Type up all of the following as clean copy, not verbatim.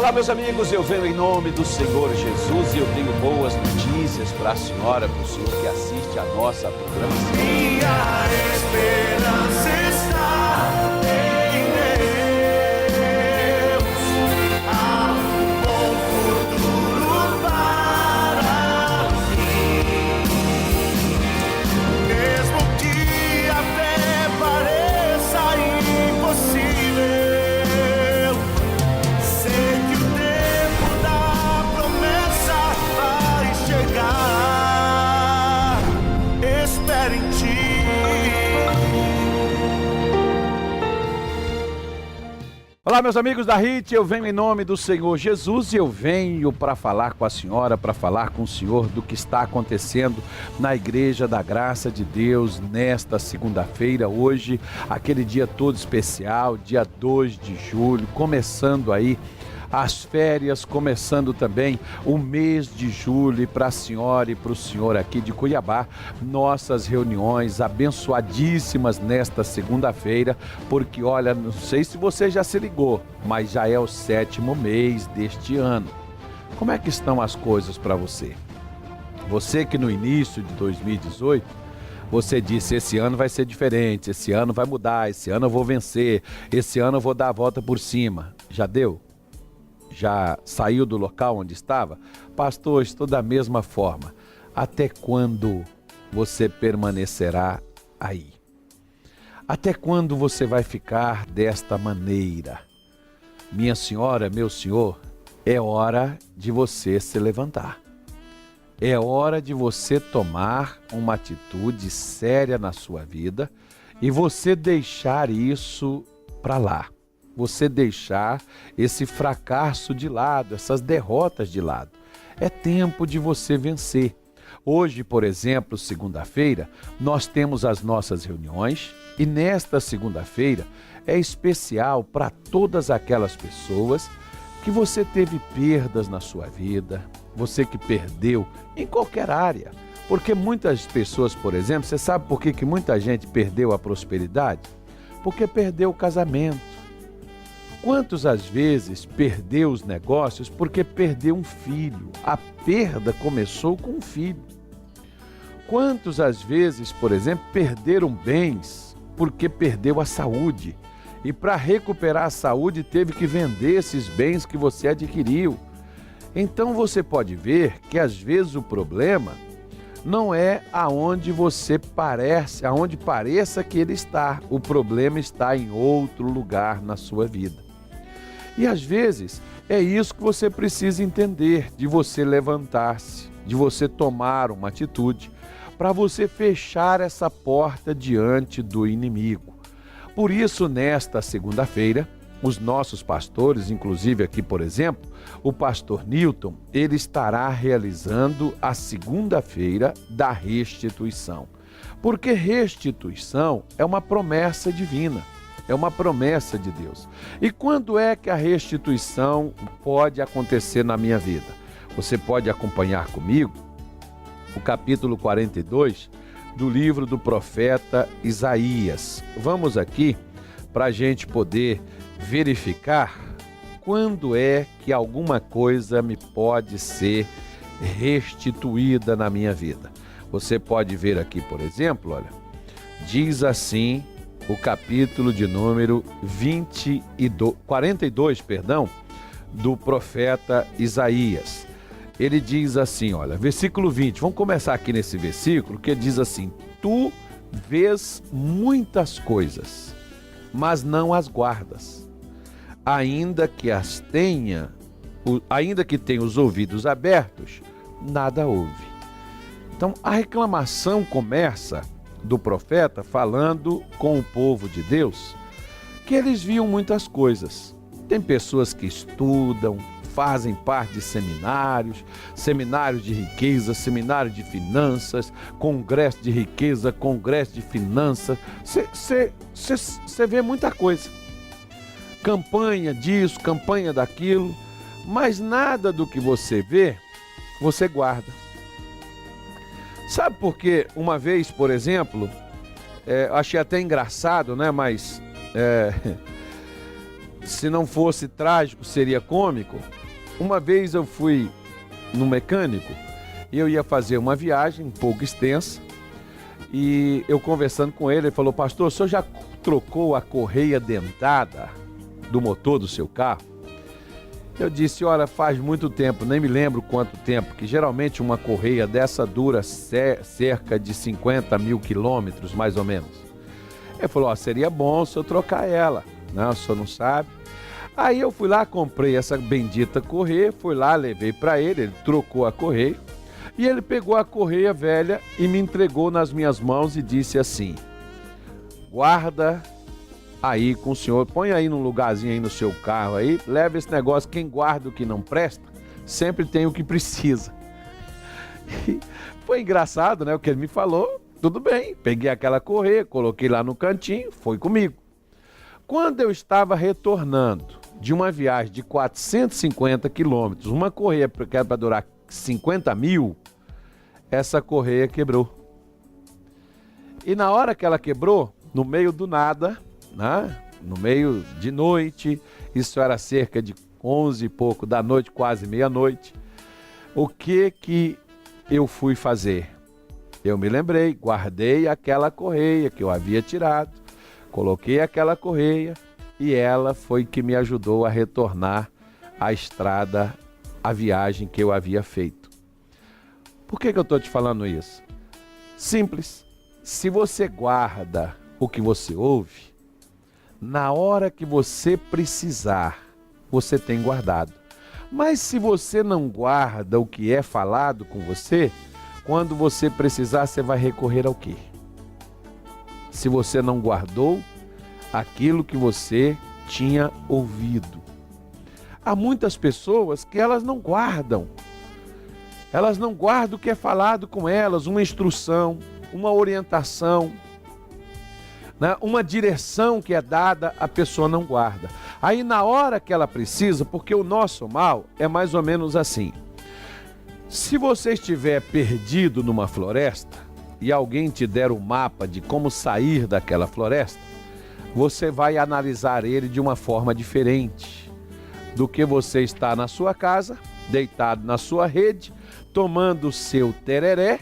Olá, meus amigos, eu venho em nome do Senhor Jesus e eu tenho boas notícias para a senhora, para o senhor que assiste a nossa programação. Minha esperança está em Deus, há um bom futuro para mim, mesmo que até pareça impossível. Sei que o tempo da promessa vai chegar. Espero em ti. Olá, meus amigos da HIT, eu venho em nome do Senhor Jesus e eu venho para falar com a senhora, para falar com o senhor do que está acontecendo na Igreja da Graça de Deus nesta segunda-feira, hoje, aquele dia todo especial, dia 2 de julho, começando aí as férias, começando também o mês de julho, e para a senhora e para o senhor aqui de Cuiabá, nossas reuniões abençoadíssimas nesta segunda-feira, porque olha, não sei se você já se ligou, mas já é o 7º mês deste ano. Como é que estão as coisas para você? Você que no início de 2018, você disse, esse ano vai ser diferente, esse ano vai mudar, esse ano eu vou vencer, esse ano eu vou dar a volta por cima. Já deu? Já saiu do local onde estava? Pastor, estou da mesma forma. Até quando você permanecerá aí? Até quando você vai ficar desta maneira? Minha senhora, meu senhor, é hora de você se levantar. É hora de você tomar uma atitude séria na sua vida e você deixar isso para lá. Você deixar esse fracasso de lado, essas derrotas de lado. É tempo de você vencer. Hoje, por exemplo, segunda-feira, nós temos as nossas reuniões e nesta segunda-feira é especial para todas aquelas pessoas que você teve perdas na sua vida, você que perdeu em qualquer área. Porque muitas pessoas, por exemplo, você sabe por que muita gente perdeu a prosperidade? Porque perdeu o casamento. Quantos às vezes perdeu os negócios porque perdeu um filho? A perda começou com um filho. Quantos às vezes, por exemplo, perderam bens porque perdeu a saúde? E para recuperar a saúde teve que vender esses bens que você adquiriu. Então você pode ver que às vezes o problema não é aonde pareça que ele está. O problema está em outro lugar na sua vida. E às vezes é isso que você precisa entender, de você levantar-se, de você tomar uma atitude, para você fechar essa porta diante do inimigo. Por isso, nesta segunda-feira, os nossos pastores, inclusive aqui, por exemplo, o pastor Newton, ele estará realizando a segunda-feira da restituição. Porque restituição é uma promessa divina. É uma promessa de Deus. E quando é que a restituição pode acontecer na minha vida? Você pode acompanhar comigo o capítulo 42 do livro do profeta Isaías. Vamos aqui para a gente poder verificar quando é que alguma coisa me pode ser restituída na minha vida. Você pode ver aqui, por exemplo, olha, diz assim o capítulo de número 42, do profeta Isaías. Ele diz assim, olha, versículo 20, vamos começar aqui nesse versículo, que diz assim, tu vês muitas coisas, mas não as guardas, ainda que tenha os ouvidos abertos, nada ouve. Então a reclamação começa do profeta falando com o povo de Deus, que eles viam muitas coisas. Tem pessoas que estudam, fazem parte de seminários de riqueza, seminário de finanças, congresso de riqueza, congresso de finanças. Você vê muita coisa. Campanha disso, campanha daquilo, mas nada do que você vê, você guarda. Sabe por quê? Uma vez, por exemplo, achei até engraçado, né? Mas se não fosse trágico, seria cômico. Uma vez eu fui no mecânico e eu ia fazer uma viagem um pouco extensa e eu conversando com ele, ele falou: pastor, o senhor já trocou a correia dentada do motor do seu carro? Eu disse: olha, faz muito tempo, nem me lembro quanto tempo, que geralmente uma correia dessa dura cerca de 50 mil quilômetros, mais ou menos. Ele falou: ó, seria bom se eu trocar ela. Não, o senhor não sabe. Aí eu fui lá, comprei essa bendita correia, fui lá, levei para ele trocou a correia, e ele pegou a correia velha e me entregou nas minhas mãos e disse assim: guarda aí com o senhor, põe aí num lugarzinho aí no seu carro aí, leva esse negócio, quem guarda o que não presta, sempre tem o que precisa. E foi engraçado, né, o que ele me falou. Tudo bem, peguei aquela correia, coloquei lá no cantinho, foi comigo. Quando eu estava retornando de uma viagem de 450 quilômetros, uma correia que era para durar 50 mil, essa correia quebrou. E na hora que ela quebrou, no meio do nada, né? No meio de noite, isso era cerca de 11 e pouco da noite, quase meia-noite, o que eu fui fazer? Eu me lembrei, guardei aquela correia que eu havia tirado, coloquei aquela correia e ela foi que me ajudou a retornar à estrada, à viagem que eu havia feito. Por que eu estou te falando isso? Simples. Se você guarda o que você ouve, na hora que você precisar, você tem guardado. Mas se você não guarda o que é falado com você, quando você precisar, você vai recorrer ao quê? Se você não guardou aquilo que você tinha ouvido. Há muitas pessoas que elas não guardam. Elas não guardam o que é falado com elas, uma instrução, uma orientação, né? Uma direção que é dada, a pessoa não guarda. Aí na hora que ela precisa, porque o nosso mal é mais ou menos assim. Se você estiver perdido numa floresta e alguém te der um mapa de como sair daquela floresta, você vai analisar ele de uma forma diferente do que você está na sua casa, deitado na sua rede, tomando o seu tereré,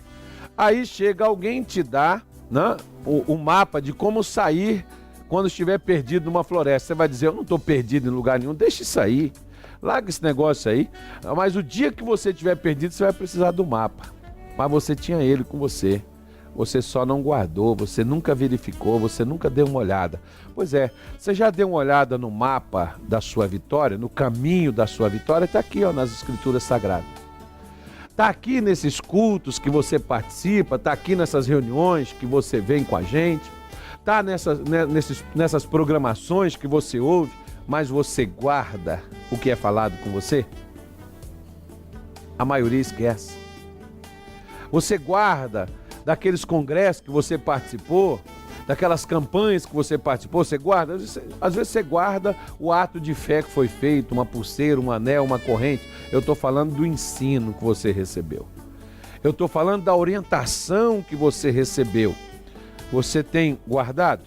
aí chega alguém e te dá, né, o mapa de como sair quando estiver perdido numa floresta. Você vai dizer: eu não estou perdido em lugar nenhum, deixa isso aí, larga esse negócio aí. Mas o dia que você estiver perdido, você vai precisar do mapa. Mas você tinha ele com você. Você só não guardou, você nunca verificou, você nunca deu uma olhada. Pois é, você já deu uma olhada no mapa da sua vitória, no caminho da sua vitória? Está aqui, ó, nas Escrituras Sagradas. Está aqui nesses cultos que você participa, está aqui nessas reuniões que você vem com a gente, está nessas programações que você ouve, mas você guarda o que é falado com você? A maioria esquece. Você guarda daqueles congressos que você participou, daquelas campanhas que você participou, você guarda? Às vezes você guarda o ato de fé que foi feito, uma pulseira, um anel, uma corrente. Eu estou falando do ensino que você recebeu. Eu estou falando da orientação que você recebeu. Você tem guardado?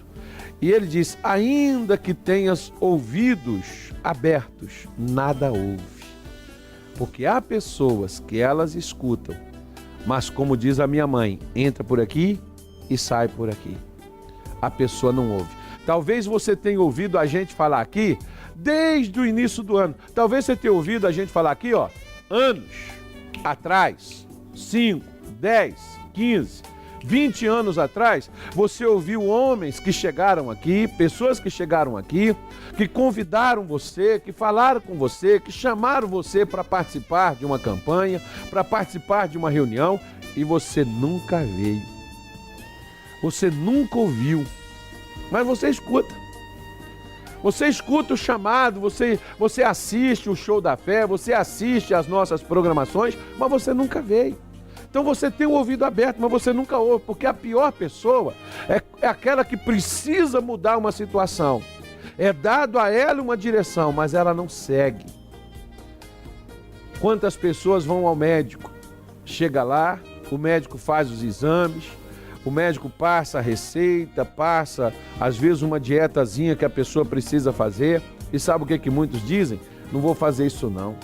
E ele diz: ainda que tenhas ouvidos abertos, nada ouve. Porque há pessoas que elas escutam, mas como diz a minha mãe, entra por aqui e sai por aqui. A pessoa não ouve. Talvez você tenha ouvido a gente falar aqui desde o início do ano. Talvez você tenha ouvido a gente falar aqui, ó, anos atrás, 5, 10, 15, 20 anos atrás, você ouviu homens que chegaram aqui, pessoas que chegaram aqui, que convidaram você, que falaram com você, que chamaram você para participar de uma campanha, para participar de uma reunião, e você nunca veio. Você nunca ouviu, mas você escuta. Você escuta o chamado, você assiste o show da fé, você assiste as nossas programações, mas você nunca veio. Então você tem o ouvido aberto, mas você nunca ouve, porque a pior pessoa é aquela que precisa mudar uma situação. É dado a ela uma direção, mas ela não segue. Quantas pessoas vão ao médico? Chega lá, o médico faz os exames, o médico passa a receita, passa às vezes uma dietazinha que a pessoa precisa fazer, E sabe o que que muitos dizem? Não vou fazer isso não.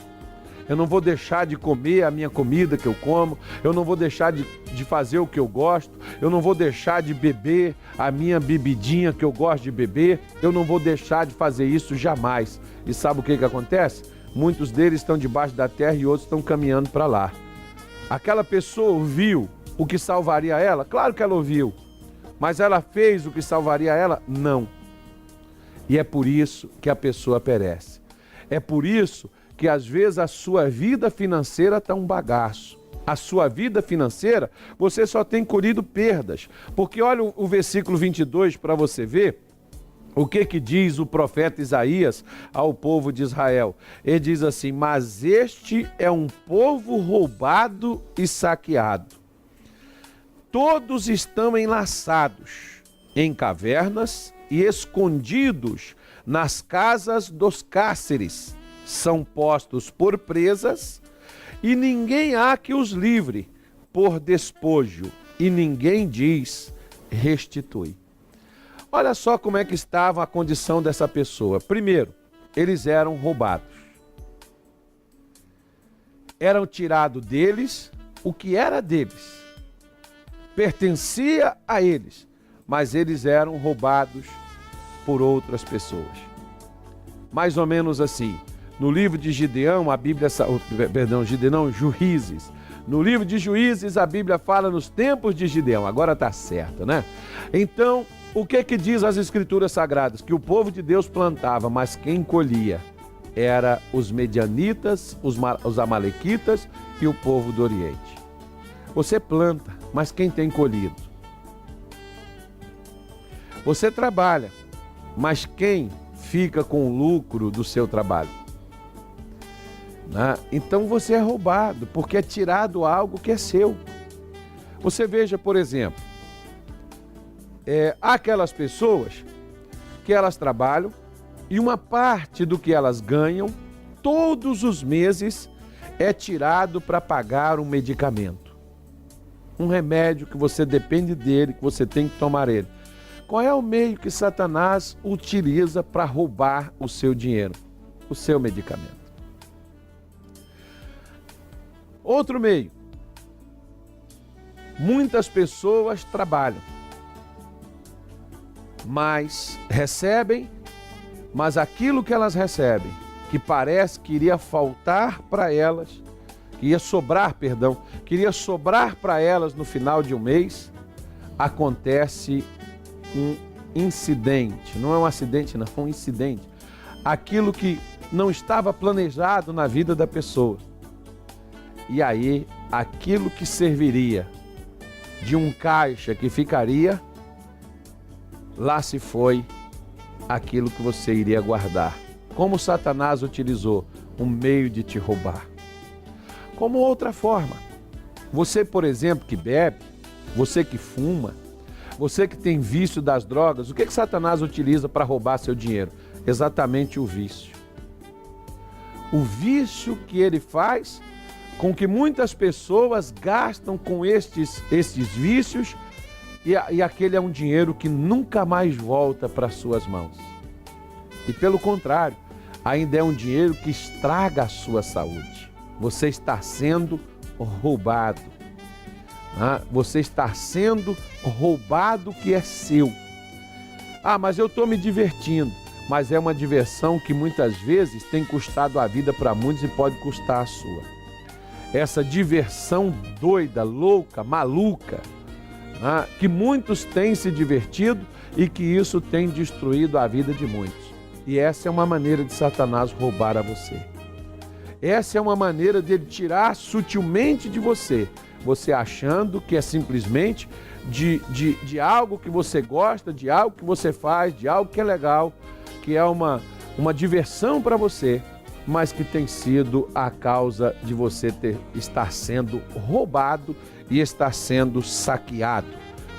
Eu não vou deixar de comer a minha comida que eu como, eu não vou deixar de fazer o que eu gosto, eu não vou deixar de beber a minha bebidinha que eu gosto de beber, eu não vou deixar de fazer isso jamais. E sabe o que que acontece? Muitos deles estão debaixo da terra e outros estão caminhando para lá. Aquela pessoa ouviu o que salvaria ela? Claro que ela ouviu. Mas ela fez o que salvaria ela? Não. E é por isso que a pessoa perece. É por isso que às vezes a sua vida financeira está um bagaço. A sua vida financeira, você só tem colhido perdas. Porque olha o versículo 22 para você ver o que que diz o profeta Isaías ao povo de Israel. Ele diz assim: mas este é um povo roubado e saqueado. Todos estão enlaçados em cavernas e escondidos nas casas dos cárceres. São postos por presas e ninguém há que os livre, por despojo, e ninguém diz restitui. Olha só como é que estava a condição dessa pessoa. Primeiro, eles eram roubados. Eram tirado deles o que era deles. Pertencia a eles, mas eles eram roubados por outras pessoas. Mais ou menos assim. No livro de Gideão, a Bíblia, Juízes. No livro de Juízes, a Bíblia fala nos tempos de Gideão. Agora está certo, né? Então, o que que diz as Escrituras Sagradas? Que o povo de Deus plantava, mas quem colhia era os medianitas, os amalequitas e o povo do Oriente. Você planta, mas quem tem colhido? Você trabalha, mas quem fica com o lucro do seu trabalho? Então você é roubado, porque é tirado algo que é seu. Você veja, por exemplo, há aquelas pessoas que elas trabalham e uma parte do que elas ganham, todos os meses, é tirado para pagar um medicamento. Um remédio que você depende dele, que você tem que tomar ele. Qual é o meio que Satanás utiliza para roubar o seu dinheiro? O seu medicamento. Outro meio. Muitas pessoas trabalham, mas recebem, mas aquilo que elas recebem, que parece que iria faltar para elas, queria sobrar para elas no final de um mês, acontece um incidente. Não é um acidente, não, é um incidente. Aquilo que não estava planejado na vida da pessoa. E aí, aquilo que serviria de um caixa que ficaria, lá se foi aquilo que você iria guardar. Como Satanás utilizou um meio de te roubar. Como outra forma, você, por exemplo, que bebe, você que fuma, você que tem vício das drogas, o que Satanás utiliza para roubar seu dinheiro? Exatamente o vício. O vício que ele faz com que muitas pessoas gastam com estes vícios e aquele é um dinheiro que nunca mais volta para suas mãos. E pelo contrário, ainda é um dinheiro que estraga a sua saúde. Você está sendo roubado. Você está sendo roubado o que é seu. Mas eu estou me divertindo. Mas é uma diversão que muitas vezes tem custado a vida para muitos e pode custar a sua. Essa diversão doida, louca, maluca, que muitos têm se divertido e que isso tem destruído a vida de muitos. E essa é uma maneira de Satanás roubar a você. Essa é uma maneira de ele tirar sutilmente de você, você achando que é simplesmente de algo que você gosta, de algo que você faz, de algo que é legal, que é uma diversão para você, mas que tem sido a causa de você estar sendo roubado e estar sendo saqueado,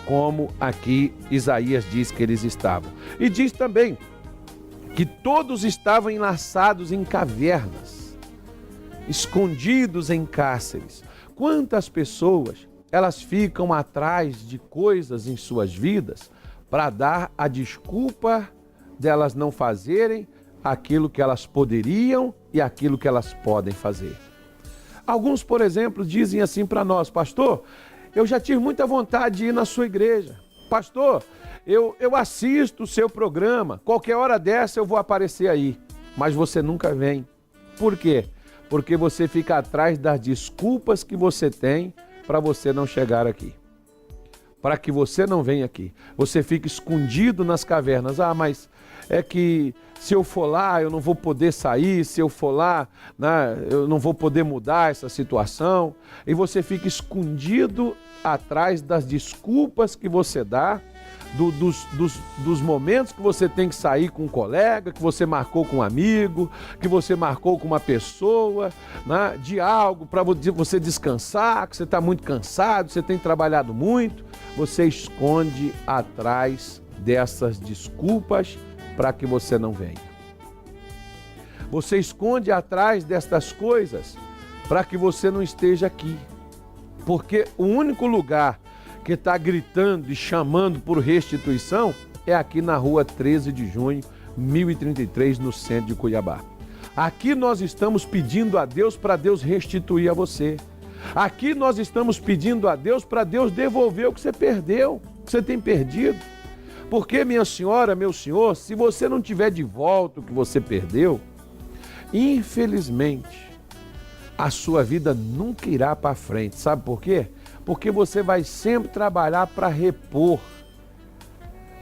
como aqui Isaías diz que eles estavam. E diz também que todos estavam enlaçados em cavernas, escondidos em cárceres. Quantas pessoas, elas ficam atrás de coisas em suas vidas para dar a desculpa delas não fazerem aquilo que elas poderiam e aquilo que elas podem fazer. Alguns, por exemplo, dizem assim para nós: pastor, eu já tive muita vontade de ir na sua igreja. Pastor, eu assisto o seu programa, qualquer hora dessa eu vou aparecer aí. Mas você nunca vem. Por quê? Porque você fica atrás das desculpas que você tem para você não chegar aqui. Para que você não venha aqui. Você fica escondido nas cavernas. Ah, mas é que se eu for lá eu não vou poder sair, se eu for lá, né, eu não vou poder mudar essa situação. E você fica escondido atrás das desculpas que você dá, dos momentos que você tem que sair com um colega, que você marcou com um amigo, que você marcou com uma pessoa, né, de algo para você descansar, que você está muito cansado, você tem trabalhado muito. Você esconde atrás dessas desculpas para que você não venha. Você esconde atrás destas coisas para que você não esteja aqui. Porque o único lugar que está gritando e chamando por restituição é aqui na rua 13 de junho, 1033, no centro de Cuiabá. Aqui nós estamos pedindo a Deus para Deus restituir a você. Aqui nós estamos pedindo a Deus para Deus devolver o que você perdeu, o que você tem perdido. Porque, minha senhora, meu senhor, se você não tiver de volta o que você perdeu, infelizmente, a sua vida nunca irá para frente. Sabe por quê? Porque você vai sempre trabalhar para repor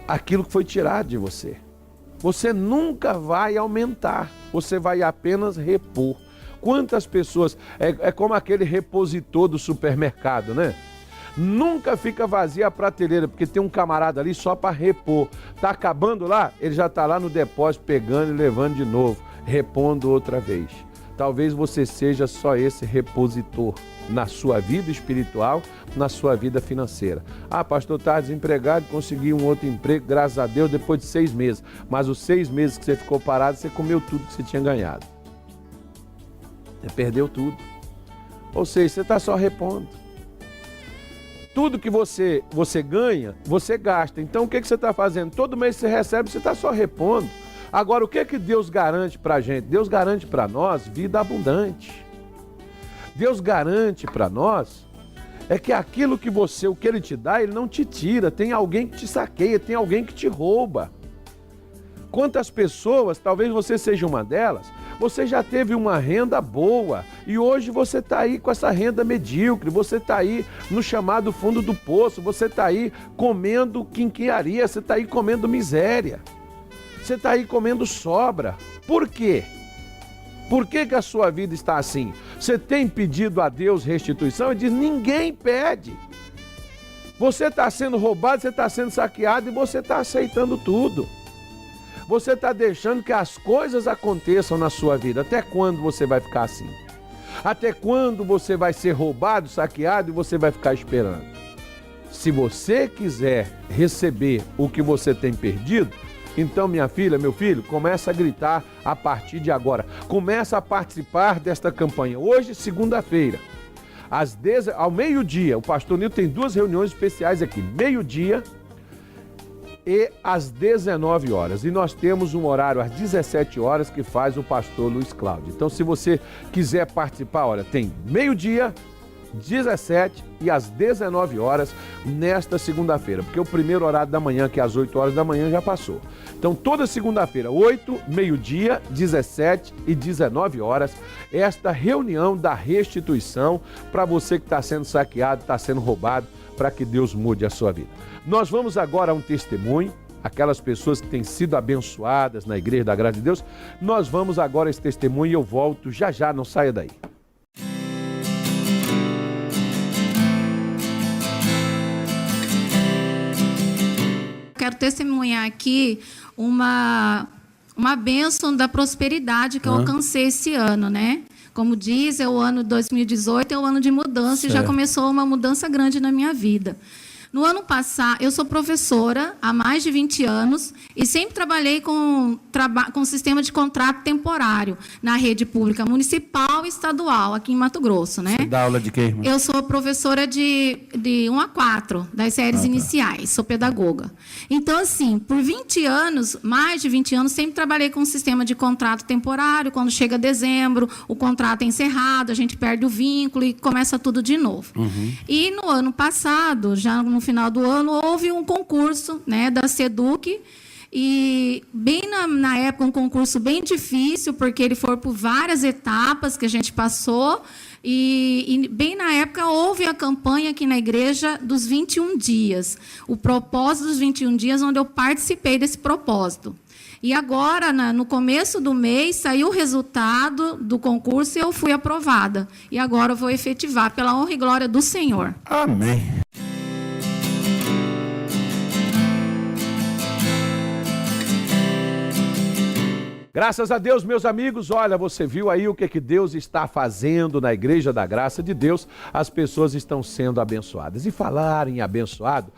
aquilo que foi tirado de você. Você nunca vai aumentar, você vai apenas repor. Quantas pessoas, é como aquele repositor do supermercado, né? Nunca fica vazia a prateleira, porque tem um camarada ali só para repor. Tá acabando lá, ele já está lá no depósito pegando e levando de novo, repondo outra vez. Talvez você seja só esse repositor na sua vida espiritual, na sua vida financeira. Ah, pastor, está desempregado, consegui um outro emprego, graças a Deus, depois de 6 meses. Mas os 6 meses que você ficou parado, você comeu tudo que você tinha ganhado. Você perdeu tudo. Ou seja, você está só repondo. Tudo que você ganha, você gasta. Então o que você está fazendo? Todo mês você recebe, você está só repondo. Agora, o que Deus garante para a gente? Deus garante para nós vida abundante. Deus garante para nós é que aquilo que o que Ele te dá, Ele não te tira. Tem alguém que te saqueia, tem alguém que te rouba. Quantas pessoas, talvez você seja uma delas, você já teve uma renda boa e hoje você está aí com essa renda medíocre, você está aí no chamado fundo do poço, você está aí comendo quinquilharia, você está aí comendo miséria. Você está aí comendo sobra. Por quê? Por que a sua vida está assim? Você tem pedido a Deus restituição? Ele diz, ninguém pede. Você está sendo roubado, você está sendo saqueado e você está aceitando tudo. Você está deixando que as coisas aconteçam na sua vida. Até quando você vai ficar assim? Até quando você vai ser roubado, saqueado e você vai ficar esperando? Se você quiser receber o que você tem perdido, então, minha filha, meu filho, começa a gritar a partir de agora. Começa a participar desta campanha. Hoje, segunda-feira, ao meio-dia, o pastor Nilton tem 2 reuniões especiais aqui. Meio-dia e às 19 horas. E nós temos um horário às 17 horas que faz o pastor Luiz Cláudio. Então, se você quiser participar, olha, tem meio-dia, 17 e às 19 horas nesta segunda-feira, porque o primeiro horário da manhã, que é às 8 horas da manhã, já passou. Então, toda segunda-feira, 8, meio-dia, 17 e 19 horas, esta reunião da restituição para você que está sendo saqueado, está sendo roubado, para que Deus mude a sua vida. Nós vamos agora a um testemunho, aquelas pessoas que têm sido abençoadas na Igreja da Graça de Deus. Nós vamos agora a esse testemunho e eu volto já já, não saia daí. Quero testemunhar aqui uma bênção da prosperidade que eu alcancei esse ano, né? Como diz, é o ano 2018, é o ano de mudança, certo. E já começou uma mudança grande na minha vida. No ano passado, eu sou professora há mais de 20 anos e sempre trabalhei com sistema de contrato temporário na rede pública municipal e estadual, aqui em Mato Grosso, né? Você dá aula de quê, irmã? Eu sou professora de 1 a 4, das séries iniciais, sou pedagoga. Então, assim, por 20 anos, mais de 20 anos, sempre trabalhei com sistema de contrato temporário. Quando chega dezembro, o contrato é encerrado, a gente perde o vínculo e começa tudo de novo. E no ano passado, já no final do ano, houve um concurso, né, da SEDUC, e bem na época um concurso bem difícil, porque ele foi por várias etapas que a gente passou, e bem na época houve a campanha aqui na igreja dos 21 dias, o propósito dos 21 dias, onde eu participei desse propósito. E agora, no começo do mês, saiu o resultado do concurso e eu fui aprovada. E agora eu vou efetivar, pela honra e glória do Senhor. Amém. Graças a Deus, meus amigos, olha, você viu aí o que Deus está fazendo na Igreja da Graça de Deus, as pessoas estão sendo abençoadas. E falar em abençoado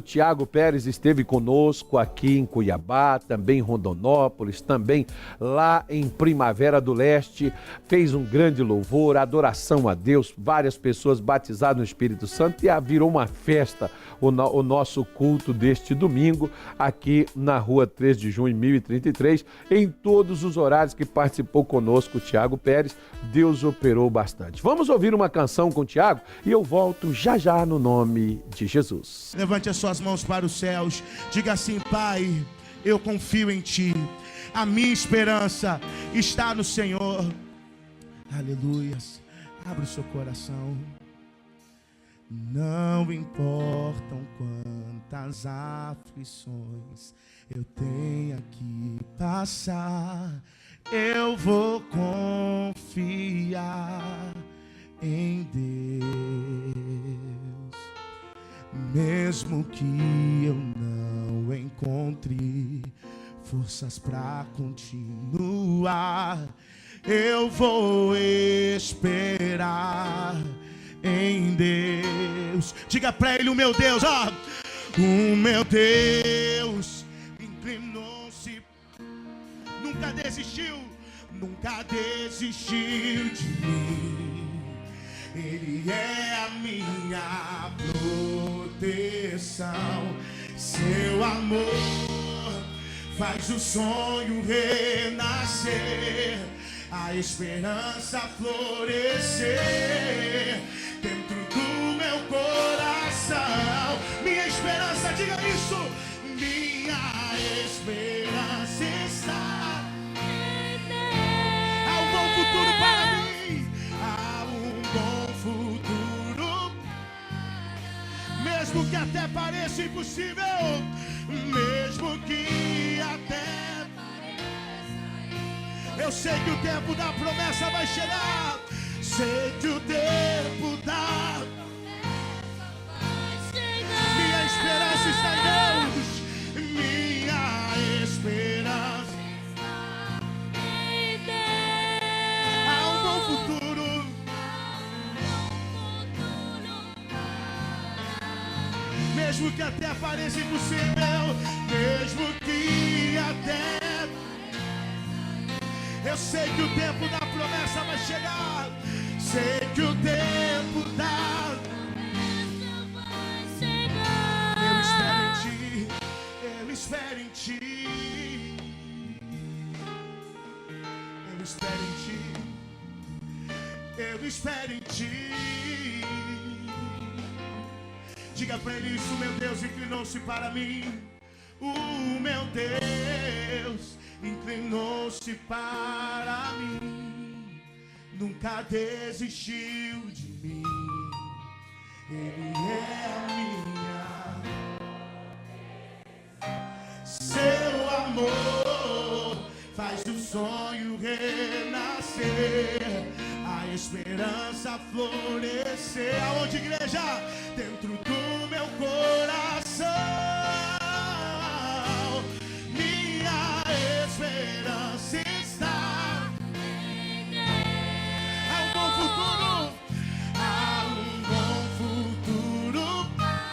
Tiago Pérez esteve conosco aqui em Cuiabá, também em Rondonópolis, também lá em Primavera do Leste, fez um grande louvor, adoração a Deus, várias pessoas batizadas no Espírito Santo e virou uma festa o nosso culto deste domingo aqui na Rua 3 de Junho, 1033, em todos os horários que participou conosco o Tiago Pérez. Deus operou bastante. Vamos ouvir uma canção com o Tiago e eu volto já já no nome de Jesus. Levante as suas mãos para os céus. Diga assim: Pai, eu confio em Ti. A minha esperança está no Senhor. Aleluias. Abre o seu coração. Não importam quantas aflições eu tenha que passar, eu vou confiar em Deus. Mesmo que eu não encontre forças para continuar, eu vou esperar em Deus. Diga pra Ele: o meu Deus, ó, o meu Deus inclinou-se, nunca desistiu de mim. Ele é a minha proteção, seu amor faz o sonho renascer, a esperança florescer dentro do meu coração. Minha esperança, diga isso. Minha esperança está em Deus. Há um bom futuro para mim. Há um bom futuro. Mesmo que até pareça impossível. Mesmo que até eu sei que o tempo da promessa vai chegar. Sei que o tempo da promessa vai chegar. Minha esperança está em Deus. Minha esperança está em Deus. Há um bom futuro. Mesmo que até pareça impossível. Mesmo que até, eu sei que o tempo da promessa vai chegar. Sei que o tempo da promessa vai chegar. Eu espero em Ti. Eu espero em Ti. Eu espero em Ti. Diga pra Ele isso: meu Deus inclinou-se para mim. O meu Deus inclinou-se para mim, nunca desistiu de mim. Ele é a minha, seu amor faz o sonho renascer, a esperança florescer. Aonde, igreja? Dentro do meu coração. Esperança está em Deus. Há um bom futuro. Há um bom futuro para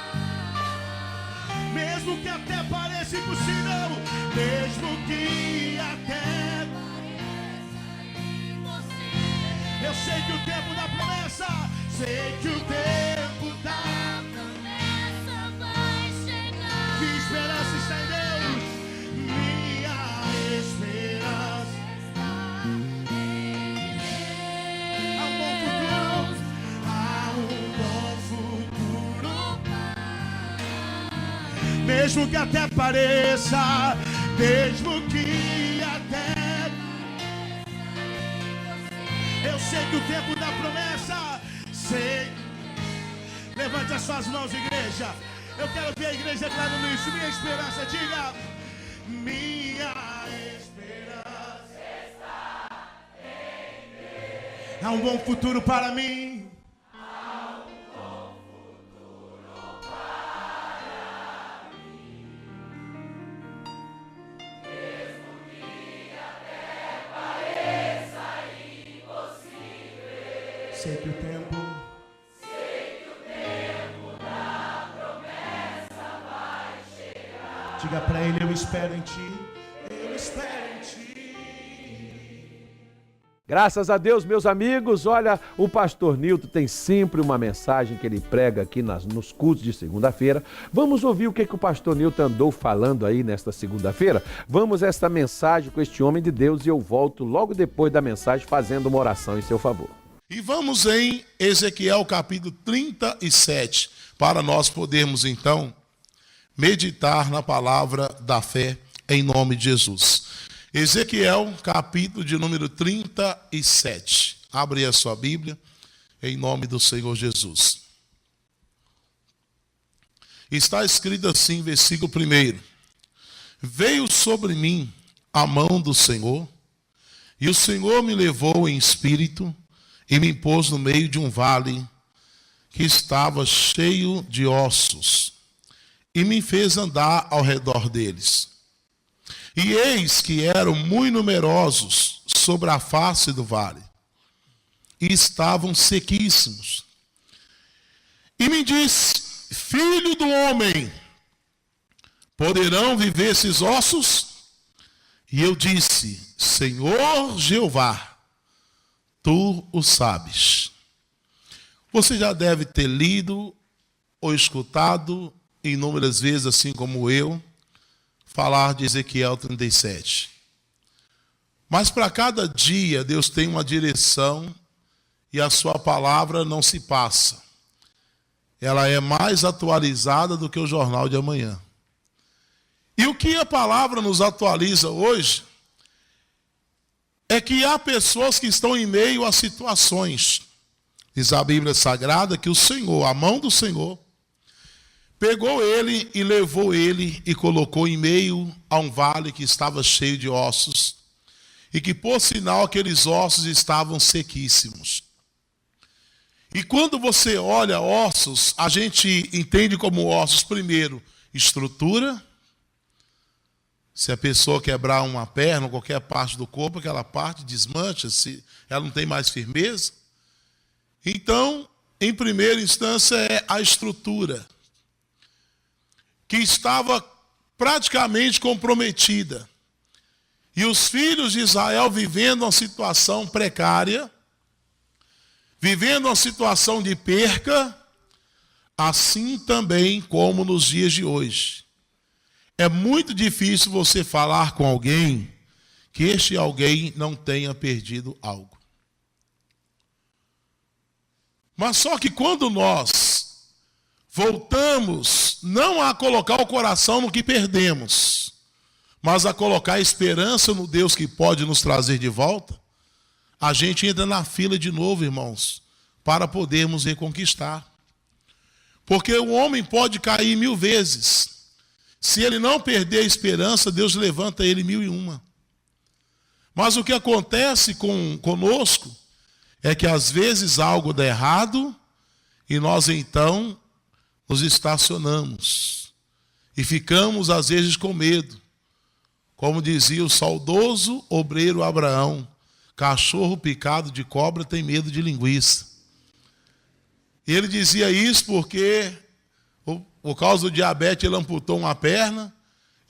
Eu sei que o tempo da promessa, sei que o tempo da promessa vai chegar. Que esperança está em Deus? Minha esperança está em Deus. Há um bom futuro, há um bom futuro. Mesmo que até pareça, mesmo que até, eu sei que o tempo da promessa, sei. Levante as suas mãos, igreja. Eu quero ver a igreja declarando isso. Minha esperança, diga. Minha esperança está em Deus. Há um bom futuro para mim. Há um bom futuro para mim. Mesmo que até pareça impossível. Sei que o tempo diga para ele, eu espero em ti, eu espero em ti. Graças a Deus, meus amigos, olha, o pastor Nilton tem sempre uma mensagem que ele prega aqui nos cultos de segunda-feira. Vamos ouvir o que o pastor Nilton andou falando aí nesta segunda-feira? Vamos a esta mensagem com este homem de Deus e eu volto logo depois da mensagem fazendo uma oração em seu favor. E vamos em Ezequiel capítulo 37, para nós podermos então meditar na palavra da fé em nome de Jesus. Ezequiel, capítulo de número 37. Abre a sua Bíblia em nome do Senhor Jesus. Está escrito assim, versículo 1. Veio sobre mim a mão do Senhor, e o Senhor me levou em espírito e me pôs no meio de um vale que estava cheio de ossos, e me fez andar ao redor deles. E eis que eram muito numerosos sobre a face do vale, e estavam sequíssimos. E me disse, filho do homem, poderão viver esses ossos? E eu disse, Senhor Jeová, tu o sabes. Você já deve ter lido ou escutado inúmeras vezes, assim como eu, falar de Ezequiel 37. Mas para cada dia, Deus tem uma direção e a sua palavra não se passa. Ela é mais atualizada do que o jornal de amanhã. E o que a palavra nos atualiza hoje é que há pessoas que estão em meio a situações. Diz a Bíblia Sagrada que o Senhor, a mão do Senhor, pegou ele e levou ele e colocou em meio a um vale que estava cheio de ossos e que, por sinal, aqueles ossos estavam sequíssimos. E quando você olha ossos, a gente entende como ossos, primeiro, estrutura. Se a pessoa quebrar uma perna ou qualquer parte do corpo, aquela parte desmancha-se, ela não tem mais firmeza. Então, em primeira instância, é a estrutura, que estava praticamente comprometida. E os filhos de Israel vivendo uma situação precária, vivendo uma situação de perca, assim também como nos dias de hoje. É muito difícil você falar com alguém que este alguém não tenha perdido algo. Mas só que quando nós voltamos não a colocar o coração no que perdemos, mas a colocar a esperança no Deus que pode nos trazer de volta, a gente entra na fila de novo, irmãos, para podermos reconquistar. Porque o homem pode cair 1000 vezes. Se ele não perder a esperança, Deus levanta ele 1001. Mas o que acontece conosco é que às vezes algo dá errado e nós então nos estacionamos e ficamos às vezes com medo. Como dizia o saudoso obreiro Abraão, cachorro picado de cobra tem medo de linguiça. E ele dizia isso porque, por causa do diabetes, ele amputou uma perna.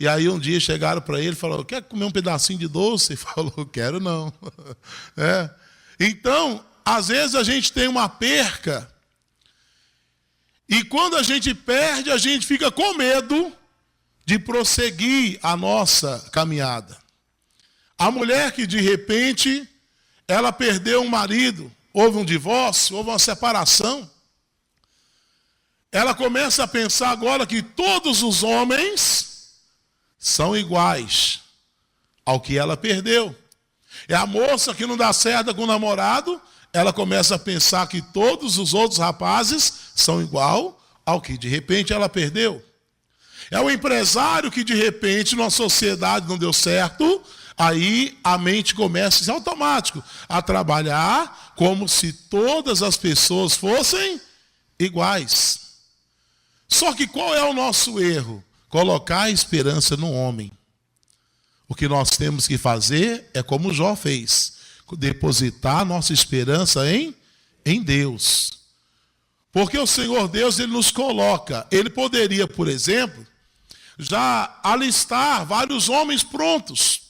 E aí um dia chegaram para ele e falaram, quer comer um pedacinho de doce? Ele falou, quero não. Então, às vezes a gente tem uma perca, e quando a gente perde, a gente fica com medo de prosseguir a nossa caminhada. A mulher que de repente, ela perdeu um marido, houve um divórcio, houve uma separação, ela começa a pensar agora que todos os homens são iguais ao que ela perdeu. É a moça que não dá certo com o namorado, ela começa a pensar que todos os outros rapazes são igual ao que de repente ela perdeu. É o empresário que de repente numa sociedade não deu certo, aí a mente começa, isso é automático, a trabalhar como se todas as pessoas fossem iguais. Só que qual é o nosso erro? Colocar a esperança no homem. O que nós temos que fazer é como Jó fez, depositar a nossa esperança em Deus. Porque o Senhor Deus, Ele nos coloca, Ele poderia, por exemplo, já alistar vários homens prontos.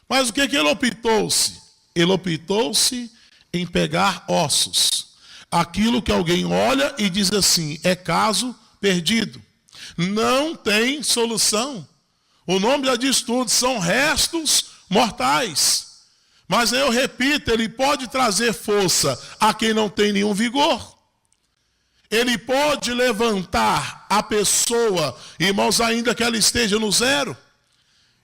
Mas o que Ele optou-se? Ele optou-se em pegar ossos. Aquilo que alguém olha e diz assim, é caso perdido. Não tem solução. O nome já diz tudo, são restos mortais. Mas eu repito, Ele pode trazer força a quem não tem nenhum vigor. Ele pode levantar a pessoa, irmãos, ainda que ela esteja no zero.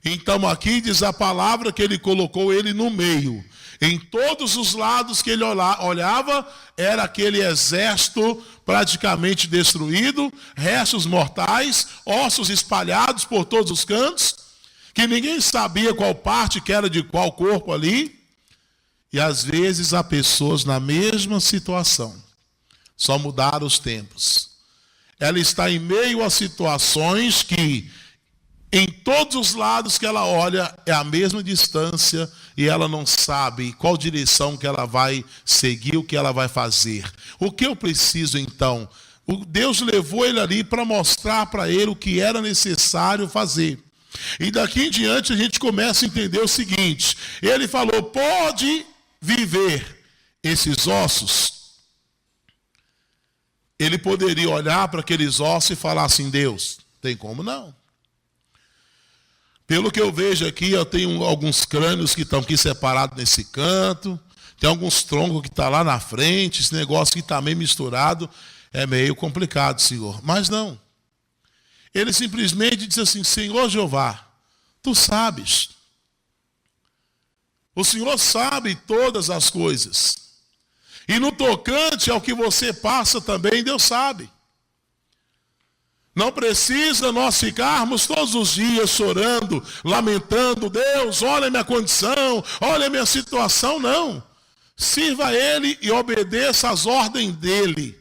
Então aqui diz a palavra que Ele colocou ele no meio. Em todos os lados que ele olhava, era aquele exército praticamente destruído, restos mortais, ossos espalhados por todos os cantos, que ninguém sabia qual parte que era de qual corpo ali. E às vezes há pessoas na mesma situação, só mudaram os tempos. Ela está em meio a situações que, em todos os lados que ela olha, é a mesma distância e ela não sabe qual direção que ela vai seguir, o que ela vai fazer. O que eu preciso então? Deus levou ele ali para mostrar para ele o que era necessário fazer. E daqui em diante a gente começa a entender o seguinte, ele falou, pode viver esses ossos. Ele poderia olhar para aqueles ossos e falar assim, Deus, tem como não? Pelo que eu vejo aqui, eu tenho alguns crânios que estão aqui separados nesse canto, tem alguns troncos que estão lá na frente, esse negócio que está meio misturado, é meio complicado, Senhor. Mas não. Ele simplesmente disse assim, Senhor Jeová, Tu sabes. O Senhor sabe todas as coisas. E no tocante ao que você passa também, Deus sabe. Não precisa nós ficarmos todos os dias chorando, lamentando, Deus, olha a minha condição, olha a minha situação, não. Sirva a Ele e obedeça às ordens dEle.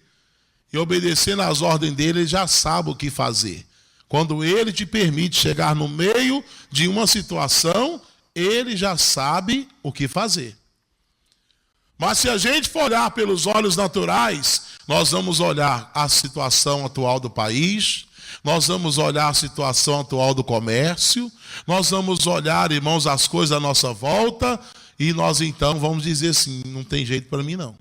E obedecendo às ordens dEle, Ele já sabe o que fazer. Quando Ele te permite chegar no meio de uma situação, Ele já sabe o que fazer. Mas se a gente for olhar pelos olhos naturais, nós vamos olhar a situação atual do país, nós vamos olhar a situação atual do comércio, nós vamos olhar, irmãos, as coisas à nossa volta, e nós então vamos dizer assim, não tem jeito para mim não.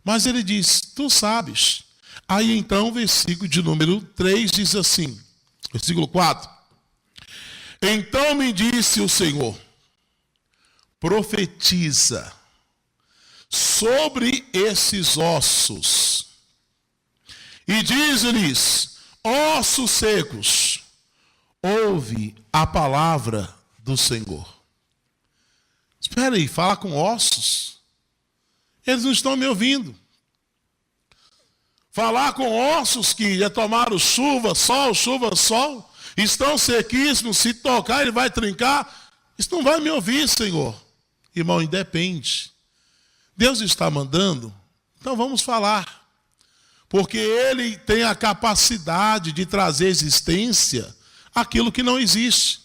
Mas ele diz, tu sabes. Aí então, versículo de número 3 diz assim, versículo 4. Então me disse o Senhor, profetiza sobre esses ossos, e diz-lhes, ossos secos, ouve a palavra do Senhor. Espera aí, fala com ossos? Eles não estão me ouvindo. Falar com ossos que já tomaram chuva, sol, estão sequíssimos, se tocar ele vai trincar. Isso não vai me ouvir, Senhor. Irmão, independe. Deus está mandando, então vamos falar. Porque Ele tem a capacidade de trazer existência aquilo que não existe.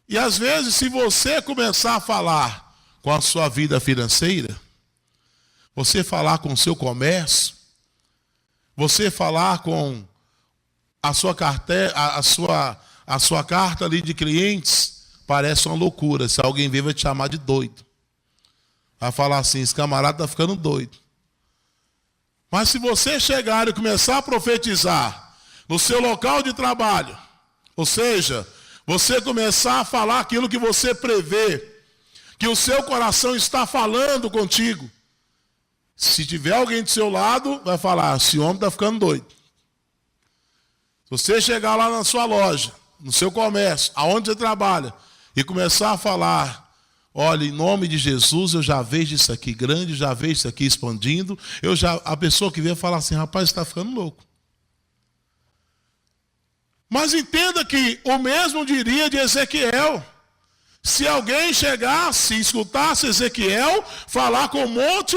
E às vezes, se você começar a falar com a sua vida financeira, você falar com o seu comércio, você falar com a sua carteira, a sua carta ali de clientes, parece uma loucura. Se alguém ver, vai te chamar de doido. Vai falar assim, esse camarada está ficando doido. Mas se você chegar e começar a profetizar no seu local de trabalho, ou seja, você começar a falar aquilo que você prevê, que o seu coração está falando contigo, se tiver alguém do seu lado, vai falar, esse homem está ficando doido. Se você chegar lá na sua loja, no seu comércio, aonde você trabalha, e começar a falar, olha, em nome de Jesus, eu já vejo isso aqui grande, já vejo isso aqui expandindo, a pessoa que vier falar assim, rapaz, você está ficando louco. Mas entenda que o mesmo diria de Ezequiel. Se alguém chegasse e escutasse Ezequiel falar com um monte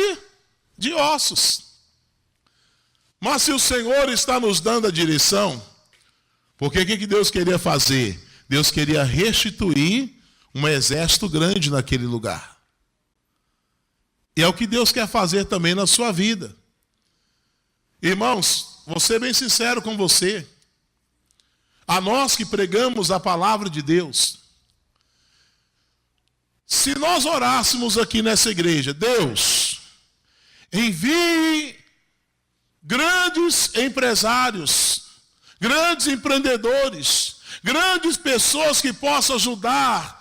de ossos. Mas se o Senhor está nos dando a direção, porque o que Deus queria fazer? Deus queria restituir um exército grande naquele lugar. E é o que Deus quer fazer também na sua vida. Irmãos, vou ser bem sincero com você. A nós que pregamos a palavra de Deus, se nós orássemos aqui nessa igreja, Deus, envie grandes empresários, grandes empreendedores, grandes pessoas que possam ajudar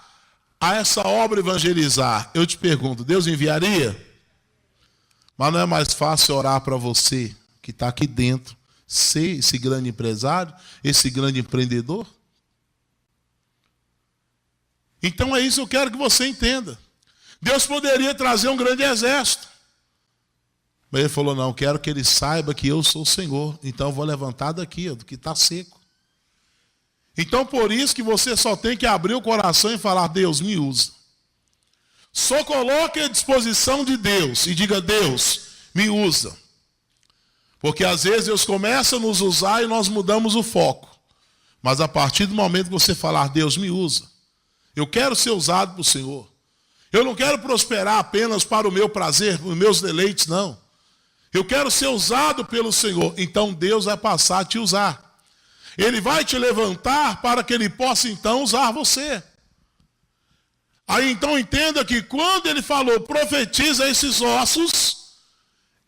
a essa obra evangelizar. Eu te pergunto, Deus enviaria? Mas não é mais fácil orar para você que está aqui dentro, ser esse grande empresário, esse grande empreendedor? Então é isso que eu quero que você entenda. Deus poderia trazer um grande exército. Mas ele falou, não, quero que ele saiba que eu sou o Senhor. Então eu vou levantar daqui, do que está seco. Então por isso que você só tem que abrir o coração e falar, Deus, me usa. Só coloque à disposição de Deus e diga, Deus, me usa. Porque às vezes Deus começa a nos usar e nós mudamos o foco. Mas a partir do momento que você falar, Deus, me usa. Eu quero ser usado pelo Senhor. Eu não quero prosperar apenas para o meu prazer, os meus deleites, não. Eu quero ser usado pelo Senhor. Então Deus vai passar a te usar. Ele vai te levantar para que Ele possa então usar você. Aí então entenda que quando Ele falou, profetiza esses ossos,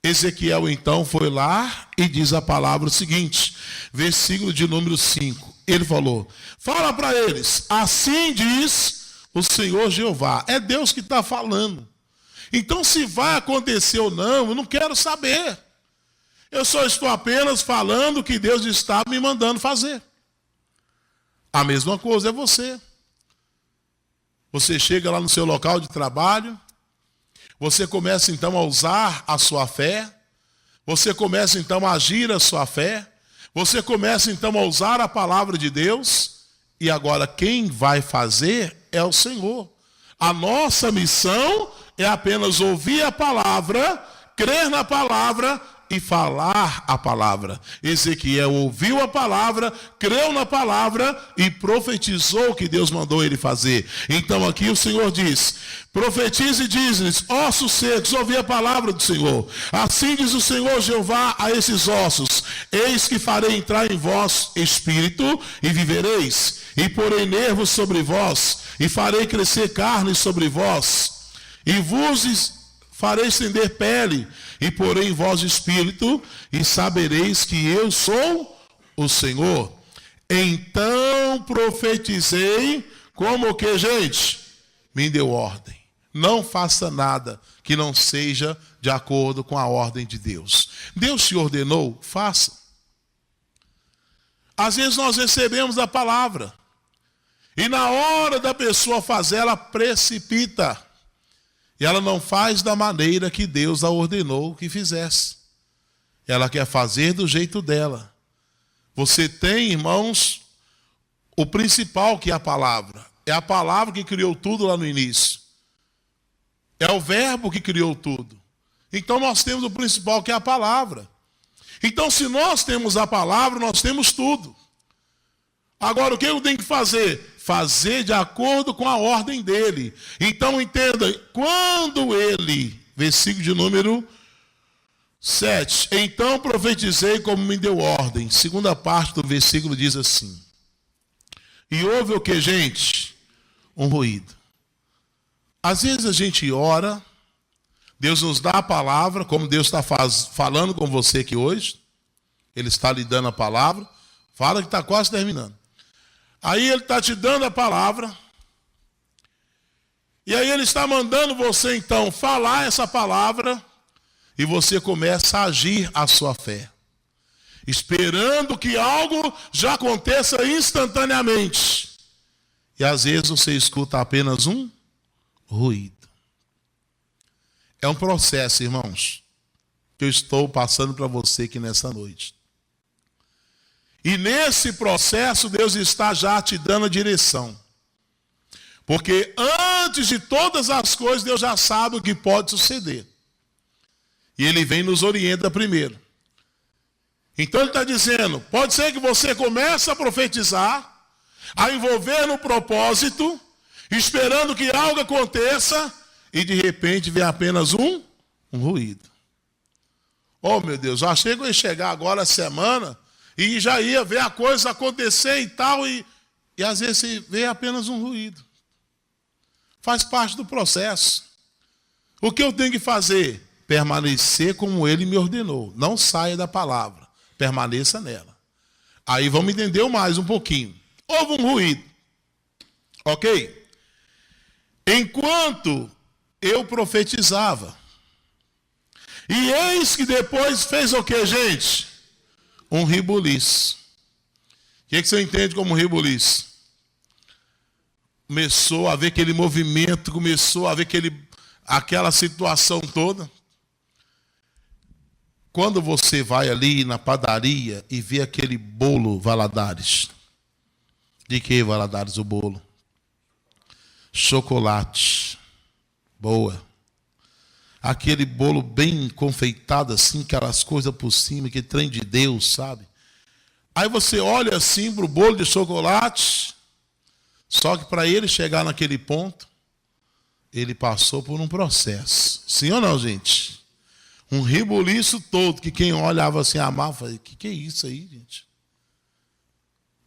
Ezequiel então foi lá e diz a palavra seguinte, versículo de número 5. Ele falou, fala para eles, assim diz o Senhor Jeová. É Deus que está falando. Então se vai acontecer ou não, eu não quero saber. Eu só estou apenas falando o que Deus está me mandando fazer. A mesma coisa é você. Você chega lá no seu local de trabalho, você começa então a usar a sua fé, você começa então a agir a sua fé, você começa então a usar a palavra de Deus, e agora quem vai fazer é o Senhor. A nossa missão é apenas ouvir a palavra, crer na palavra e falar a palavra. Ezequiel ouviu a palavra, creu na palavra e profetizou o que Deus mandou ele fazer. Então aqui o Senhor diz, profetize e diz-lhes, ossos secos, ouvi a palavra do Senhor. Assim diz o Senhor Jeová a esses ossos, eis que farei entrar em vós espírito e vivereis, e porei nervos sobre vós, e farei crescer carne sobre vós, e vos farei estender pele, e porei em vós espírito, e sabereis que eu sou o Senhor. Então profetizei, como que, gente? Me deu ordem. Não faça nada que não seja de acordo com a ordem de Deus. Deus te ordenou, faça. Às vezes nós recebemos a palavra, e na hora da pessoa fazer, ela precipita. E ela não faz da maneira que Deus a ordenou que fizesse. Ela quer fazer do jeito dela. Você tem, irmãos, o principal que é a palavra. É a palavra que criou tudo lá no início. É o verbo que criou tudo. Então nós temos o principal que é a palavra. Então se nós temos a palavra, nós temos tudo. Agora o que eu tenho que fazer? Fazer de acordo com a ordem dele. Então entenda, quando ele, versículo de número 7, então profetizei como me deu ordem. Segunda parte do versículo diz assim, e houve o que, gente? Um ruído. Às vezes a gente ora, Deus nos dá a palavra, como Deus está falando com você aqui hoje. Ele está lhe dando a palavra. Fala que está quase terminando. Aí Ele está te dando a palavra. E aí Ele está mandando você, então, falar essa palavra. E você começa a agir a sua fé. Esperando que algo já aconteça instantaneamente. E às vezes você escuta apenas um ruído. É um processo, irmãos, que eu estou passando para você aqui nessa noite. E nesse processo Deus está já te dando a direção. Porque antes de todas as coisas Deus já sabe o que pode suceder. E Ele vem e nos orienta primeiro. Então Ele está dizendo, pode ser que você comece a profetizar, a envolver no propósito, esperando que algo aconteça, e de repente vem apenas um ruído. Oh meu Deus, eu achei que eu ia chegar agora a semana, e já ia ver a coisa acontecer e tal, e às vezes vê apenas um ruído. Faz parte do processo. O que eu tenho que fazer? Permanecer como Ele me ordenou. Não saia da palavra. Permaneça nela. Aí vamos entender mais um pouquinho. Houve um ruído. Ok? Enquanto eu profetizava. E eis que depois fez o que, gente? Um rebuliço. O que você entende como rebuliço? Começou a ver aquele movimento, começou a ver aquela situação toda. Quando você vai ali na padaria e vê aquele bolo Valadares. De que Valadares o bolo? Chocolate. Boa. Aquele bolo bem confeitado assim, aquelas coisas por cima, que trem de Deus, sabe? Aí você olha assim para o bolo de chocolate, só que para ele chegar naquele ponto, ele passou por um processo. Sim ou não, gente? Um rebuliço todo, que quem olhava assim, amava, falei, que é isso aí, gente?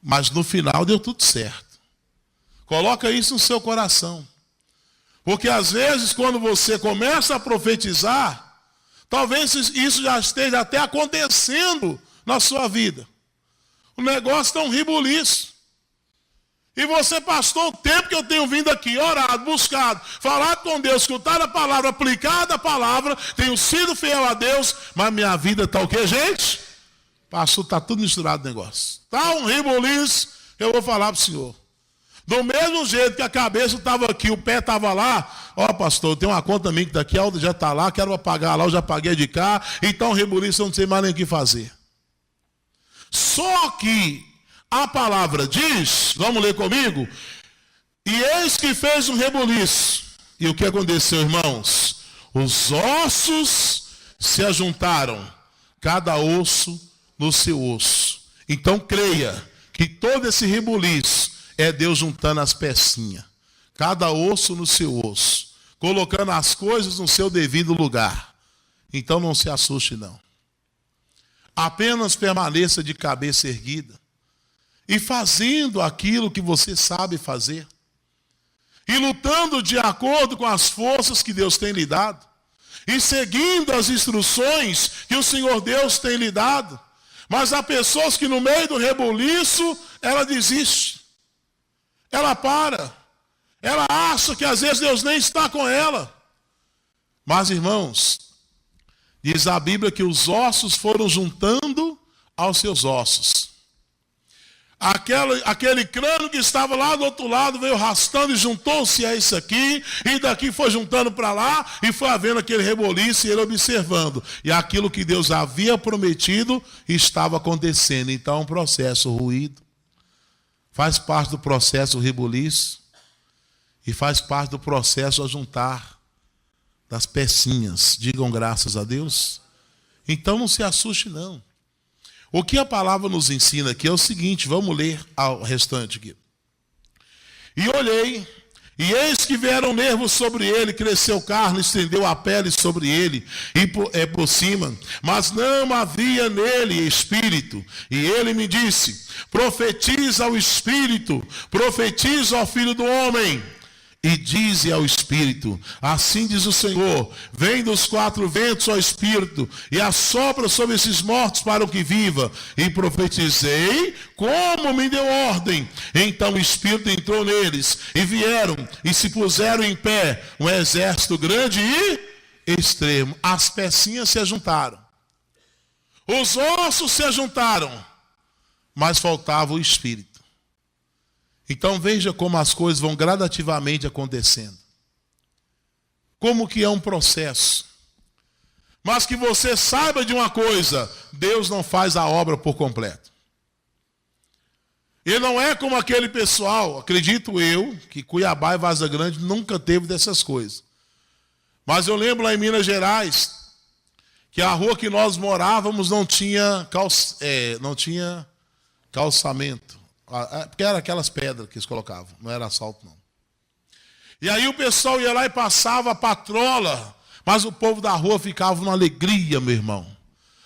Mas no final deu tudo certo. Coloca isso no seu coração. Porque às vezes, quando você começa a profetizar, talvez isso já esteja até acontecendo na sua vida. O negócio está um rebuliço. E você, pastor, o tempo que eu tenho vindo aqui, orado, buscado, falado com Deus, escutado a palavra, aplicado a palavra, tenho sido fiel a Deus, mas minha vida está o quê, gente? Pastor, está tudo misturado o negócio. Está um rebuliço, eu vou falar para o senhor. Do mesmo jeito que a cabeça estava aqui, o pé estava lá, ó pastor, tem uma conta minha que daqui, a outra já está lá, quero pagar lá, eu já paguei de cá, então rebuliço eu não sei mais nem o que fazer. Só que a palavra diz, vamos ler comigo, e eis que fez um rebuliço. E o que aconteceu, irmãos? Os ossos se ajuntaram, cada osso no seu osso. Então creia que todo esse rebuliço é Deus juntando as pecinhas, cada osso no seu osso, colocando as coisas no seu devido lugar. Então não se assuste não. Apenas permaneça de cabeça erguida e fazendo aquilo que você sabe fazer. E lutando de acordo com as forças que Deus tem lhe dado. E seguindo as instruções que o Senhor Deus tem lhe dado. Mas há pessoas que no meio do rebuliço, ela desiste. Ela para. Ela acha que às vezes Deus nem está com ela. Mas, irmãos, diz a Bíblia que os ossos foram juntando aos seus ossos. Aquele crânio que estava lá do outro lado veio arrastando e juntou-se a isso aqui, e daqui foi juntando para lá, e foi havendo aquele reboliço e ele observando. E aquilo que Deus havia prometido estava acontecendo. Então, um processo ruído. Faz parte do processo o reboliço, e faz parte do processo a juntar das pecinhas. Digam graças a Deus. Então, não se assuste não. O que a palavra nos ensina aqui é o seguinte, vamos ler o restante aqui. E olhei, e eis que vieram nervos sobre ele, cresceu carne, estendeu a pele sobre ele, e por cima, mas não havia nele espírito. E ele me disse, profetiza ao espírito, profetiza ao filho do homem. e dize ao Espírito, assim diz o Senhor, vem dos 4 ventos, ó Espírito, e assopra sobre esses mortos para o que viva. E profetizei como me deu ordem. Então o Espírito entrou neles, e vieram, e se puseram em pé, um exército grande e extremo. As pecinhas se ajuntaram, os ossos se ajuntaram, mas faltava o Espírito. Então veja como as coisas vão gradativamente acontecendo. Como que é um processo. Mas que você saiba de uma coisa, Deus não faz a obra por completo. Ele não é como aquele pessoal, acredito eu, que Cuiabá e Vaza Grande nunca teve dessas coisas. Mas eu lembro lá em Minas Gerais, que a rua que nós morávamos não tinha calçamento. Porque era aquelas pedras que eles colocavam, não era asfalto não. E aí o pessoal ia lá e passava a patrola, mas o povo da rua ficava numa alegria, meu irmão.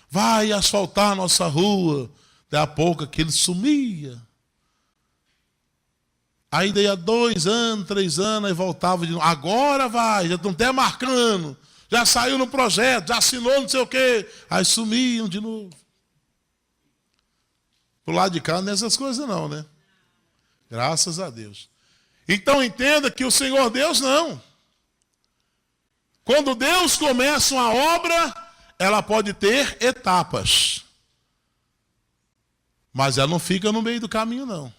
Vai asfaltar a nossa rua. Daí a pouco aquilo sumia. Aí daí a 2 anos, 3 anos, aí voltava de novo. Agora vai, já estão até marcando. Já saiu no projeto, já assinou não sei o quê. Aí sumiam de novo. Pro lado de cá não é essas coisas não, né? Graças a Deus. Então entenda que o Senhor Deus não. Quando Deus começa uma obra, ela pode ter etapas. Mas ela não fica no meio do caminho não.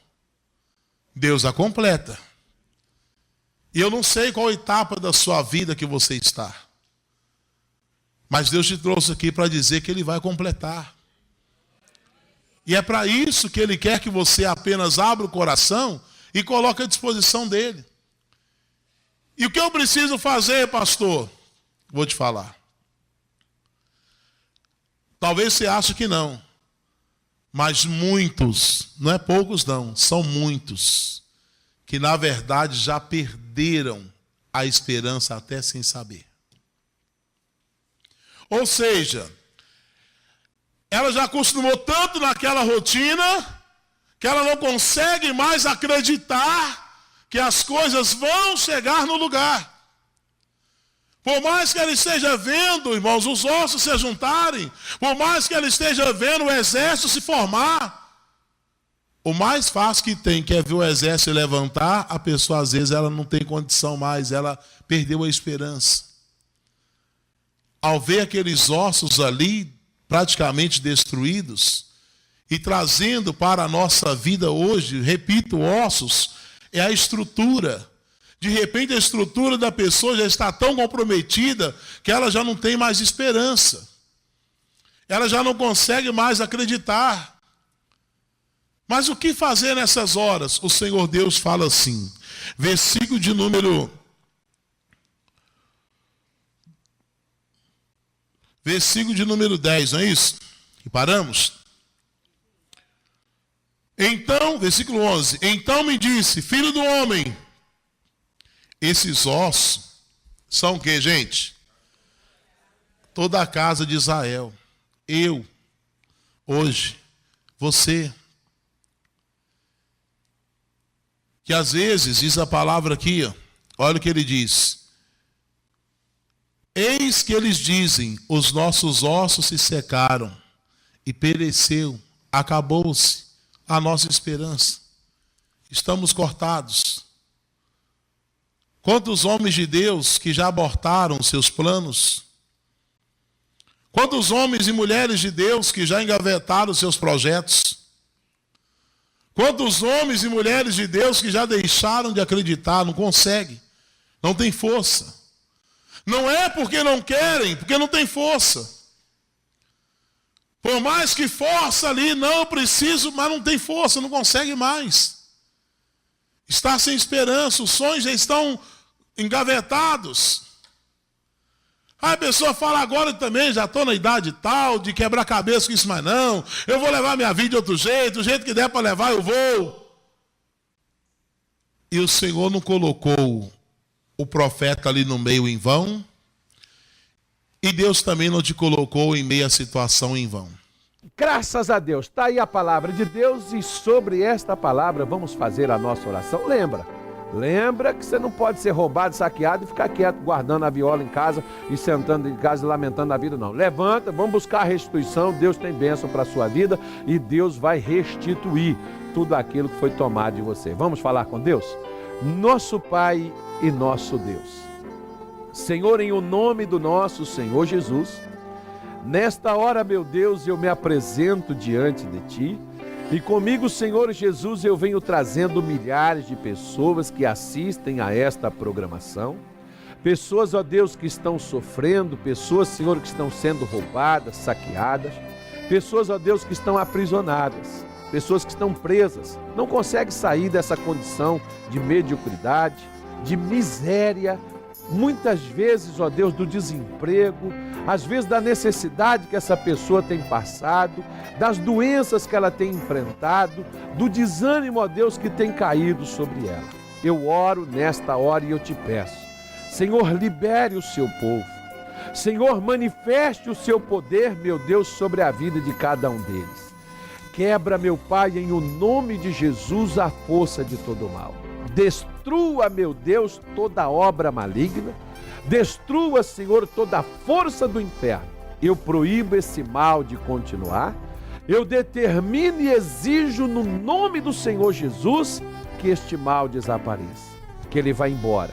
Deus a completa. E eu não sei qual etapa da sua vida que você está. Mas Deus te trouxe aqui para dizer que Ele vai completar. E é para isso que Ele quer que você apenas abra o coração e coloque à disposição dEle. E o que eu preciso fazer, pastor? Vou te falar. Talvez você ache que não. Mas muitos, não é poucos não, são muitos, que na verdade já perderam a esperança até sem saber. Ou seja, ela já acostumou tanto naquela rotina que ela não consegue mais acreditar que as coisas vão chegar no lugar. Por mais que ela esteja vendo, irmãos, os ossos se juntarem, por mais que ela esteja vendo o exército se formar, o mais fácil que tem, que é ver o exército levantar, a pessoa às vezes ela não tem condição mais, ela perdeu a esperança. Ao ver aqueles ossos ali, praticamente destruídos, e trazendo para a nossa vida hoje, repito, ossos, é a estrutura. De repente a estrutura da pessoa já está tão comprometida que ela já não tem mais esperança. Ela já não consegue mais acreditar. Mas o que fazer nessas horas? O Senhor Deus fala assim, versículo de número 10, não é isso? E paramos? Então, versículo 11. Então me disse, filho do homem, esses ossos são o que, gente? Toda a casa de Israel. Eu, hoje, você. Que às vezes, diz a palavra aqui, ó, olha o que ele diz. Eis que eles dizem, os nossos ossos se secaram e pereceu, acabou-se a nossa esperança. Estamos cortados. Quantos homens de Deus que já abortaram seus planos? Quantos homens e mulheres de Deus que já engavetaram seus projetos? Quantos homens e mulheres de Deus que já deixaram de acreditar, não conseguem, não tem força. Não é porque não querem, porque não tem força. Por mais que força ali, não, eu preciso, mas não tem força, não consegue mais. Está sem esperança, os sonhos já estão engavetados. Aí a pessoa fala agora também, já estou na idade tal, de quebrar cabeça com isso, mas não, eu vou levar minha vida de outro jeito, do jeito que der para levar eu vou. E o Senhor não colocou o profeta ali no meio em vão, e Deus também não te colocou em meio à situação em vão. Graças a Deus, está aí a palavra de Deus e sobre esta palavra vamos fazer a nossa oração. Lembra, Lembra que você não pode ser roubado, saqueado e ficar quieto, guardando a viola em casa e sentando em casa e lamentando a vida, não. Levanta, vamos buscar a restituição. Deus tem bênção para a sua vida e Deus vai restituir tudo aquilo que foi tomado de você. Vamos falar com Deus? Nosso Pai e nosso Deus. Senhor, em o nome do nosso Senhor Jesus, nesta hora, meu Deus, eu me apresento diante de Ti. E comigo, Senhor Jesus, eu venho trazendo milhares de pessoas que assistem a esta programação. Pessoas, ó Deus, que estão sofrendo, pessoas, Senhor, que estão sendo roubadas, saqueadas. Pessoas, ó Deus, que estão aprisionadas. Pessoas que estão presas, não conseguem sair dessa condição de mediocridade, de miséria, muitas vezes, ó Deus, do desemprego, às vezes da necessidade que essa pessoa tem passado, das doenças que ela tem enfrentado, do desânimo, ó Deus, que tem caído sobre ela. Eu oro nesta hora e eu te peço, Senhor, libere o seu povo. Senhor, manifeste o seu poder, meu Deus, sobre a vida de cada um deles. Quebra, meu Pai, em o nome de Jesus, a força de todo mal. Destrua, meu Deus, toda obra maligna. Destrua, Senhor, toda a força do inferno. Eu proíbo esse mal de continuar. Eu determino e exijo no nome do Senhor Jesus que este mal desapareça, que ele vá embora,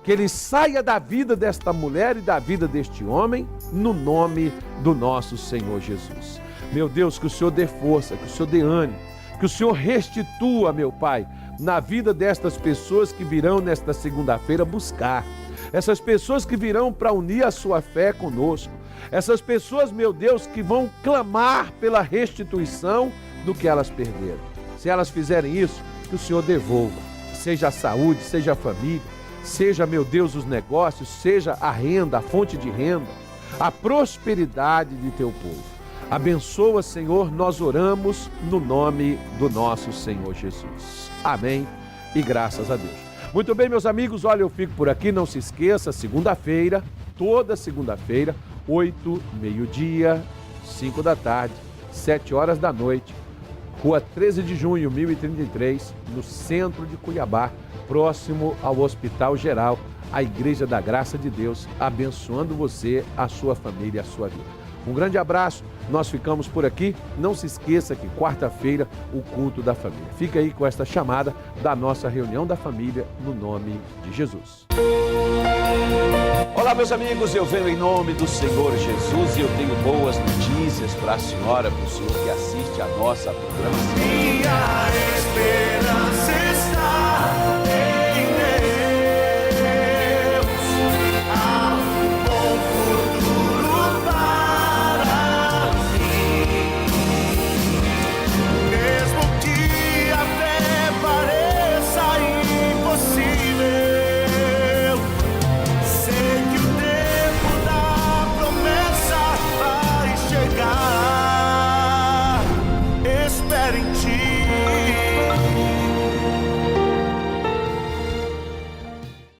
que ele saia da vida desta mulher e da vida deste homem, no nome do nosso Senhor Jesus. Meu Deus, que o Senhor dê força, que o Senhor dê ânimo, que o Senhor restitua, meu Pai, na vida destas pessoas que virão nesta segunda-feira buscar. Essas pessoas que virão para unir a sua fé conosco. Essas pessoas, meu Deus, que vão clamar pela restituição do que elas perderam. Se elas fizerem isso, que o Senhor devolva. Seja a saúde, seja a família, seja, meu Deus, os negócios, seja a renda, a fonte de renda, a prosperidade de teu povo. Abençoa, Senhor, nós oramos no nome do nosso Senhor Jesus. Amém e graças a Deus. Muito bem, meus amigos, olha, eu fico por aqui, não se esqueça, segunda-feira, toda segunda-feira, 8, meio-dia, 5 da tarde, 7 horas da noite, Rua 13 de Junho, 1033, no centro de Cuiabá, próximo ao Hospital Geral, a Igreja da Graça de Deus, abençoando você, a sua família e a sua vida. Um grande abraço, nós ficamos por aqui. Não se esqueça que quarta-feira, o culto da família. Fica aí com esta chamada da nossa reunião da família, no nome de Jesus. Olá, meus amigos, eu venho em nome do Senhor Jesus e eu tenho boas notícias para a senhora, para o senhor que assiste a nossa programação. Minha esperança